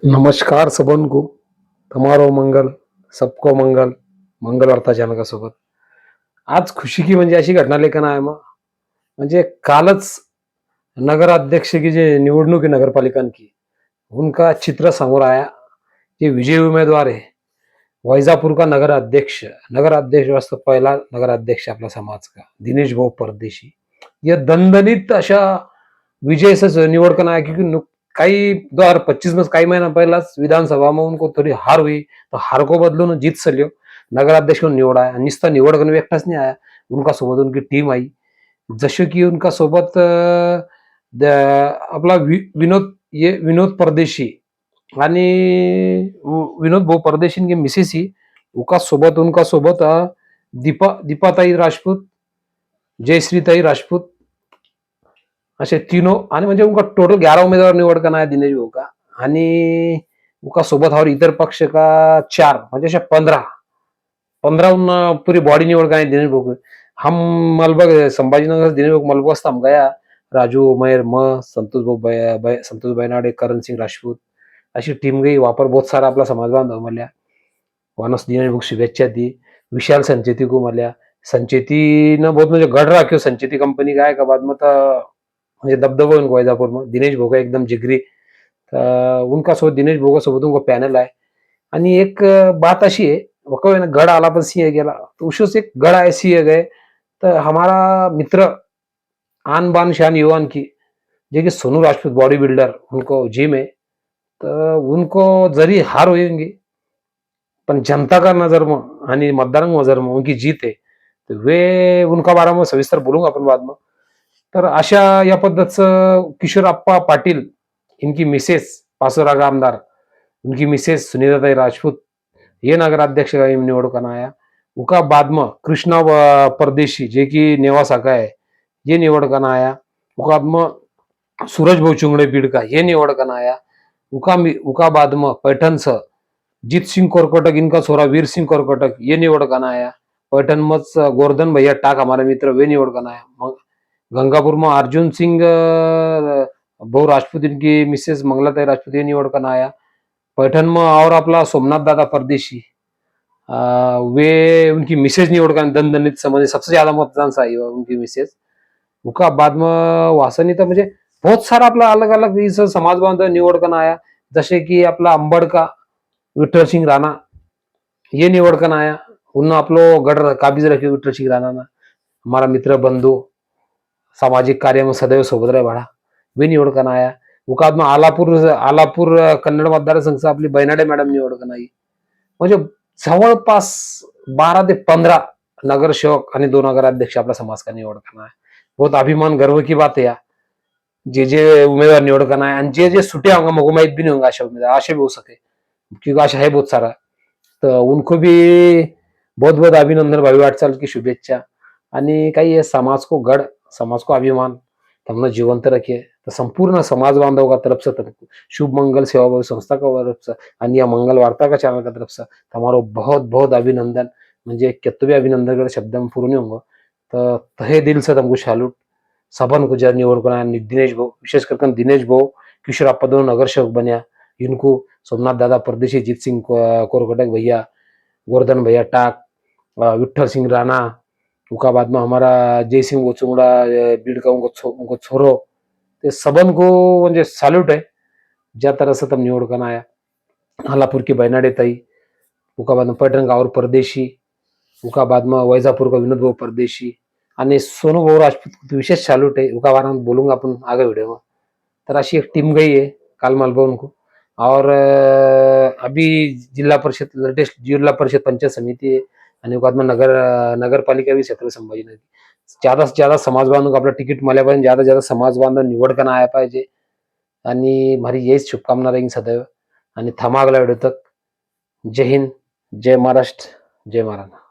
नमस्कार सबन को તમારો मंगल सबको मंगल मंगल वार्ता सोबत आज खुशी की म्हणजे अशी घटना लेखन आहे मग म्हणजे कालच नगराध्यक्ष की जे निवडणूक है नगरपालिका की उनका चित्र समोर आया। ये विजयी उम्मीदवार है वैजापुर का नगर अध्यक्ष वास्तव पहला नगर अध्यक्ष अपना समाज का दिनेश भाऊ परदेशी। ये दणदणीत अशा विजय निवड करना है क्योंकि काही 2025 में कई महीना पहला विधानसभा में उनको थोड़ी हार हुई तो हार को बदलून जीत सलियो नगराध्यक्ष को निवडा है। निस्ता निवड करने एकटाच नहीं आया, उनका सोबत उनकी टीम आई जसे की उनका सोबत आपला विनोद परदेशी आणि विनोद भाऊ परदेशी के मिसेस ही उनका सोबत दीपाताई राजपूत जयश्रीताई राजपूत असे तीनों आणि म्हणजे उनका टोटल 11 उम्मीदवार निवड करना है दिनेश भाऊ का आणि उनका सोबत और इतर पक्ष का 4 म्हणजे अशा 15 पूरी बॉडी निवड करना है दिनेश भाऊ को। हम मलबग संभाजीनगर से दिनेश भाऊ मलबग हम गया राजू उमेर संतोष संतोष बैनाडे करण सिंह राजपूत अशी टीम गई वहां पर बहुत सारा अपना समाज बांधव मल्या वानस दिनेश भाऊ शुभेच्छा दी विशाल संचेती को मल्या संचेती न बहुत म्हणजे गढ़ राख्यो संचेती कंपनी का है का बाद में म्हणजे दबदबो उनको वैजापुर में दिनेश भोगा एकदम जिगरी उनका सोबत दिनेश भोगा सोबत उनको पैनल आहे आणि एक बात अशी है वो ना गढ़ आला पण सिंह गेला तो उससे एक गढ़ आए सिंह गए तो हमारा मित्र आन बान शान युवान की जे कि सोनू राजपूत बॉडी बिल्डर उनको जिम है तो उनको जरी हार होगी पण जनता का नजर में आणि मतदारांच्या नजर में उनकी जीत है तो वे उनका बारे में सविस्तर बोलूंगा अपन बाद में। तर अशा या पद्धतीचं किशोरप्पा पाटील इनकी मिसेस पाचोरा आमदार उनकी मिसेस सुनीताताई राजपूत ये नगराध्यक्ष का निवड करना आया उनका बाद में कृष्णा परदेशी जे की नेवासा का है ये निवड करना आया उनका बाद में सूरज भाऊ चुंगड़े बीड़ का ये निवड करना आया उनका बाद में पैठण से जीत सिंह कोरकोटक इनका छोरा वीर सिंह कोरकोटक ये निवड करना आया पैठण मत गोवर्धन भैया टाक हमारे मित्र वे निवड करना आया गंगापुर में अर्जुन सिंह बहु राजपूत इनकी मिसेस मंगलाताई राजपूत ये निवड करना आया पैठण में और अपना सोमनाथ दादा परदेशी वे उनकी मिसेज निवड करना दणदणीत समझे सबसे ज्यादा मतदान से आई उनकी मिसेज उनका बाद में वासनी तो मुझे बहुत सारा अपना अलग अलग इस समाज बांधव निवड करना आया जसे की अपना अंबड का विठ्ठल सिंह राणा ये निवड करना आया उन्होंने अपलो गढ़ काबिज रखे विठ्ठल सिंह राणा ना हमारा मित्र बंधु सामाजिक कार्य में सदैव सोबत रहे बड़ा वे निवड करना आया उकाद में आलापूर कन्नड मतदारसंघ से आपली बैनाडे मॅडम निवड करना आई म्हणजे जवळपास 12 ते 15 नगरसेवक आणि 2 नगराध्यक्ष आपला समाज का निवड करना है। बहुत अभिमान गर्व की बात है यार जे जे उम्मीदवार निवड करना है आणि जे जे छुटे होंगे मको माहित भी नहीं होंगे आशा उम्मीदवार आशा भी हो सके क्योंकि आशा है बहुत सारा तो उनको भी बहुत बहुत अभिनंदन भावी वाटचाल की शुभेच्छा आणि काही है समाज को गढ़ समाज को अभिमान हमने जीवंत रखे तो संपूर्ण समाज बांधव का तरफ से शुभ मंगल सेवा भावी संस्था का तरफ से आणि या मंगल वार्ता का चैनल का तरफ से हमारो बहुत बहुत अभिनंदन म्हणजे कितने अभिनंदन के शब्द में पूर्ण होंगे तो तहे दिल से तुमको सैल्यूट सबन को जर निवड करना दिनेश भाऊ विशेष करके दिनेश भाऊ किशोरप्पा दोनों नगर सेवक बनिया इनको सोमनाथ दादा परदेशी जीत सिंह कोरकटक भैया गोवर्धन भैया टाक विठ्ठल सिंह राणा उनका बाद में हमारा जय सिंह गोचुंगड़ा बीड़ का उनको छोरो ते सबन को म्हणजे सैल्यूट है ज्या तरह से तब निवड करना आया हालापुर की बैनाडे ताई उनका बाद में पैठण का और परदेशी उनका बाद में वैजापुर का विनोद भाऊ परदेशी आणि सोनू भाऊ राजपूत को विशेष सैल्यूट है उनका बारे में बोलूंगा अपन आगे वीडियो में। तर अशी एक टीम गई है काल मालवा उनको और अभी जिला परिषद लेटेस्ट जिला परिषद पंचायत समिति है आणि बाद में नगर पालिका भी छत्रपती संभाजीनगर ज्यादा से ज्यादा समाज बांधव आपला तिकीट मिळाल्यापर्यंत ज्यादा ज्यादा समाज बांधव निवड करना आया पाहिजे आणि हमारी यही शुभकामना रहेंगी सदैव आणि थमा अगला वीडियो तक जय हिंद जय महाराष्ट्र जय महाराणा।